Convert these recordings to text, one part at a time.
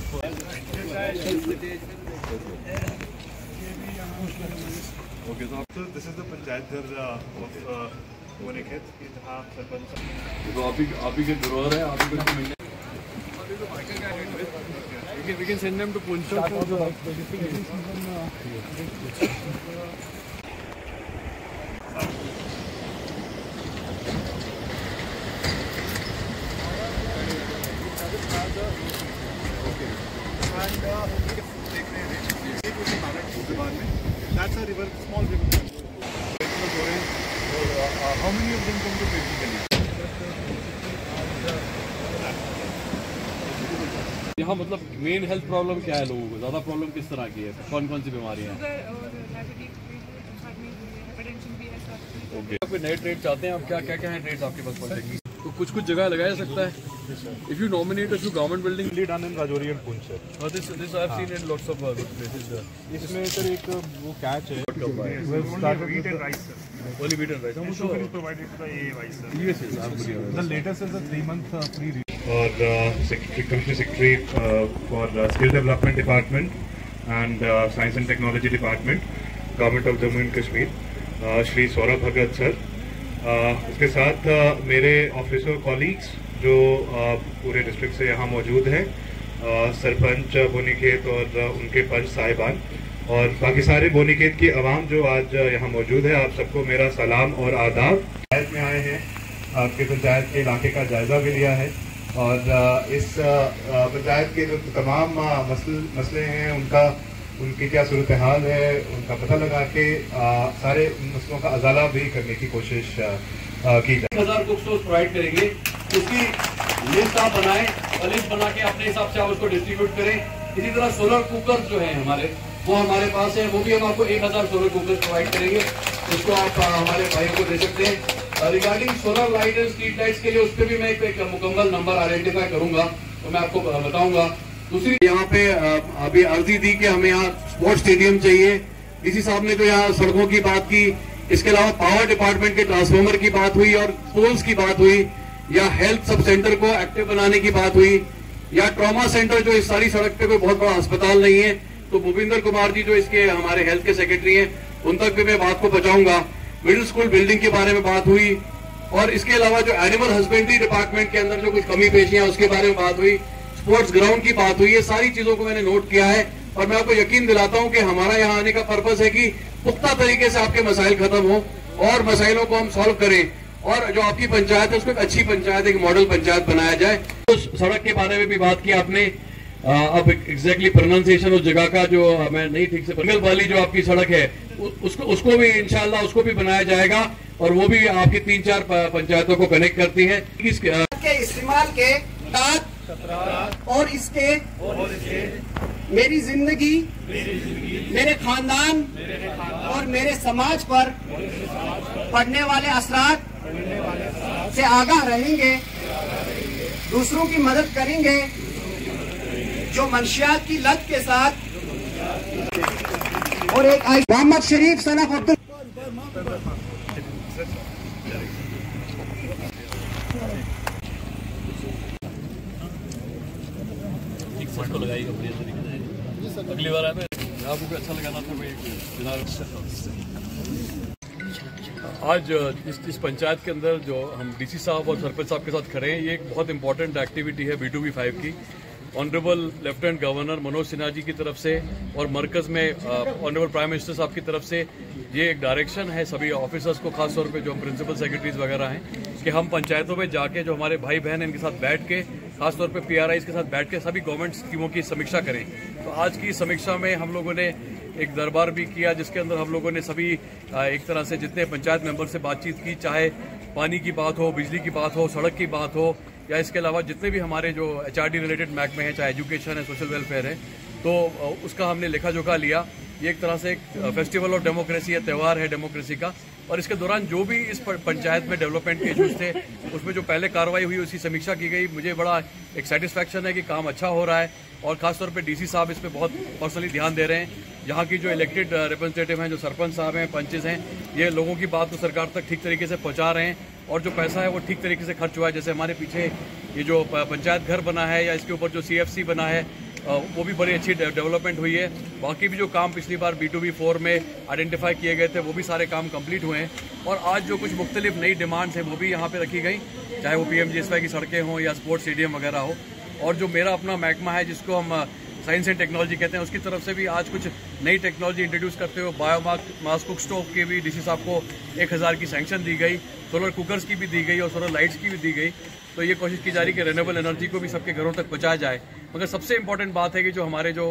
Okay, so this is the Panchayat Ghar of Bonikhet, जहाँ सरपंच तो आप ही के धरोहर है, आप ही को मिलने we can send them to Punjab for the that's a river, small river. How many of them come to basically? यहाँ मतलब मेन हेल्थ प्रॉब्लम क्या है लोगों को? ज्यादा प्रॉब्लम किस तरह की है? कौन कौन सी बीमारियाँ हैं? ओके, कोई नए ट्रेड चाहते हैं आप? क्या क्या क्या है ट्रेड्स आपके पास पहुँचेंगी? तो कुछ कुछ जगह लगाया जा सकता है. If you nominate a few government building, done in Rajouri and Poonch sir. This I have seen in lots of places. इसमें सर एक वो catch है. Only wheat and rice, sir. Only wheat and rice. Some sugar is provided to the AAY, sir. Yes, yes. The latest is a 3-month free. और Commissioner Secretary for Skill Development Department and Science and Technology Department, Government of Jammu and Kashmir, Shri Saurabh Bhagat sir. इसके साथ मेरे officer colleagues जो पूरे district से यहाँ मौजूद हैं, सरपंच बोनीखेत और उनके पंच साहिबान और बाकी सारे बोनीखेत की आवाम जो आज यहाँ मौजूद है, आप सबको मेरा सलाम और आदाब. पंचायत में आए हैं, आपके पंचायत के इलाके का जायजा भी लिया है और इस पंचायत के जो तमाम मसले हैं उनकी क्या सूरत हाल है उनका पता लगा के सारे मसलों का अजाला भी करने की कोशिश की जाए. 1000 कुक स्टोर्स प्रोवाइड करेंगे, उसकी लिस्ट आप बनाएं और लिस्ट बना के अपने हिसाब से आप उसको डिस्ट्रीब्यूट करें. इसी तरह सोलर कुकर जो है हमारे, वो हमारे पास है, वो भी हम आपको 1000 सोलर कुकर प्रोवाइड करेंगे. उसको आप हमारे भाइयों को दे सकते हैं. Regarding solar light and street lights के लिए उस पर भी मैं एक मुकम्मल नंबर आइडेंटिफाई करूंगा तो मैं आपको बताऊंगा. दूसरी यहाँ पे अभी अर्जी दी कि हमें यहाँ स्पोर्ट्स स्टेडियम चाहिए. डीसी साहब ने तो यहाँ सड़कों की बात की, इसके अलावा पावर डिपार्टमेंट के ट्रांसफार्मर की बात हुई और पोल्स की बात हुई, या हेल्थ सब सेंटर को एक्टिव बनाने की बात हुई, या ट्रॉमा सेंटर जो इस सारी सड़क पे कोई बहुत बड़ा अस्पताल नहीं है तो भूपिंदर कुमार जी जो इसके हमारे हेल्थ के सेक्रेटरी हैं उन तक भी मैं बात को पहुंचाऊंगा. मिडिल स्कूल बिल्डिंग के बारे में बात हुई और इसके अलावा जो एनिमल हस्बेंड्री डिपार्टमेंट के अंदर जो कुछ कमी पेशी है उसके बारे में बात हुई, स्पोर्ट्स ग्राउंड की बात हुई. ये सारी चीजों को मैंने नोट किया है और मैं आपको यकीन दिलाता हूं कि हमारा यहाँ आने का पर्पस है कि पुख्ता तरीके से आपके मसाइल खत्म हो और मसाइलों को हम सॉल्व करें और जो आपकी पंचायत है उसको एक अच्छी पंचायत, एक मॉडल पंचायत बनाया जाए. तो सड़क के बारे में भी बात की आपने. अब एग्जैक्टली प्रोनाउंसिएशन उस जगह का जो मैं नहीं ठीक से, बंगल वाली जो आपकी सड़क है उसको भी इंशाल्लाह उसको भी बनाया जाएगा और वो भी आपकी 3-4 पंचायतों को कनेक्ट करती है. के इस्तेमाल के और इसके मेरी जिंदगी, मेरे खानदान और मेरे समाज पर पड़ने वाले असरात से आगाह रहेंगे, दूसरों की मदद करेंगे जो मंशियात की लत के साथ. और एक मोहम्मद शरीफ सनफ अब्दुल को लगाइएगा बढ़िया तरीके से. अगली बार आए आपको भी अच्छा लगाना था भाई. आज इस पंचायत के अंदर जो हम डीसी साहब और सरपंच साहब के साथ खड़े हैं, ये एक बहुत इंपॉर्टेंट एक्टिविटी है B2B5 की. Honourable lieutenant governor Manoj Sinha ji की तरफ से और मरकज में ऑनरेबल प्राइम मिनिस्टर साहब की तरफ से ये एक डायरेक्शन है सभी ऑफिसर्स को, खासतौर पे जो प्रिंसिपल सेक्रेटरीज वगैरह हैं, कि हम पंचायतों में जाके जो हमारे भाई बहन हैं इनके साथ बैठ के, खासतौर पे PRIs के साथ बैठ के सभी गवर्नमेंट स्कीमों की समीक्षा करें. तो आज की समीक्षा में हम लोगों ने एक दरबार भी किया जिसके अंदर हम लोगों ने सभी एक तरह से जितने पंचायत मेंबर से बातचीत की, चाहे पानी की बात हो, बिजली की बात हो, सड़क की बात हो, या इसके अलावा जितने भी हमारे जो HRD रिलेटेड महकमे हैं, चाहे एजुकेशन है, सोशल वेलफेयर है, तो उसका हमने लेखा जोखा लिया. ये एक तरह से एक फेस्टिवल ऑफ डेमोक्रेसी है, त्यौहार है डेमोक्रेसी का. और इसके दौरान जो भी इस पंचायत में डेवलपमेंट के इश्यूज थे उसमें जो पहले कार्रवाई हुई उसकी समीक्षा की गई. मुझे बड़ा एक सेटिस्फैक्शन है कि काम अच्छा हो रहा है और खासतौर पे डीसी साहब इस पर बहुत पर्सनली ध्यान दे रहे हैं. यहाँ की जो इलेक्टेड रिप्रेजेंटेटिव हैं, जो सरपंच साहब हैं, पंचेस हैं, ये लोगों की बात को सरकार तक ठीक तरीके से पहुँचा रहे हैं और जो पैसा है वो ठीक तरीके से खर्च हुआ है. जैसे हमारे पीछे ये जो पंचायत घर बना है या इसके ऊपर जो CFC बना है, वो भी बड़ी अच्छी डेवलपमेंट हुई है। बाकी भी जो काम पिछली बार B2B4 में आइडेंटिफाई किए गए थे वो भी सारे काम कंप्लीट हुए हैं। और आज जो कुछ मुख्तलिफ नई डिमांड्स हैं वो भी यहाँ पे रखी गई, चाहे वो PMGSY की सड़कें हों या स्पोर्ट्स स्टेडियम वगैरह हो। और जो मेरा अपना महकमा है जिसको हम साइंस एंड टेक्नोलॉजी कहते हैं, उसकी तरफ से भी आज कुछ नई टेक्नोलॉजी इंट्रोड्यूस करते हुए बायोमास कुक स्टोव की भी DC साहब को 1000 की सैंक्शन दी गई, सोलर कुकर्स की भी दी गई और सोलर लाइट्स की भी दी गई। तो ये कोशिश की जा रही है कि रिन्यूएबल एनर्जी को भी सबके घरों तक पहुंचाया जाए। मगर सबसे इम्पोर्टेंट बात है कि जो हमारे जो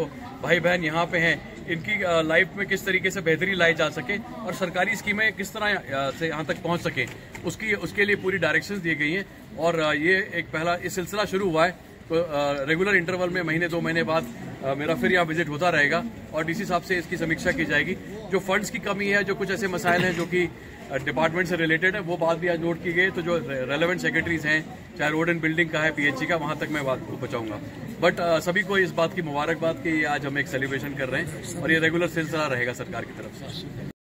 भाई बहन यहाँ पे हैं, इनकी लाइफ में किस तरीके से बेहतरी लाई जा सके और सरकारी स्कीमें किस तरह से यहाँ तक पहुँच सके, उसके लिए पूरी डायरेक्शंस दी गई हैं। और ये एक पहला इस सिलसिला शुरू हुआ है, तो रेगुलर इंटरवल में महीने 2 महीने बाद मेरा फिर यहाँ विजिट होता रहेगा और DC साहब से इसकी समीक्षा की जाएगी। जो फंड्स की कमी है, जो कुछ ऐसे मसाइल हैं जो कि डिपार्टमेंट से रिलेटेड है, वो बात भी आज नोट की गई। तो जो रेलेवेंट सेक्रेटरीज हैं, चाहे रोड एंड बिल्डिंग का है, PHE का, वहाँ तक मैं बात को पहुँचाऊंगा। बट सभी को इस बात की मुबारकबाद कि आज हम एक सेलिब्रेशन कर रहे हैं और ये रेगुलर सिलसिला रहेगा सरकार की तरफ से।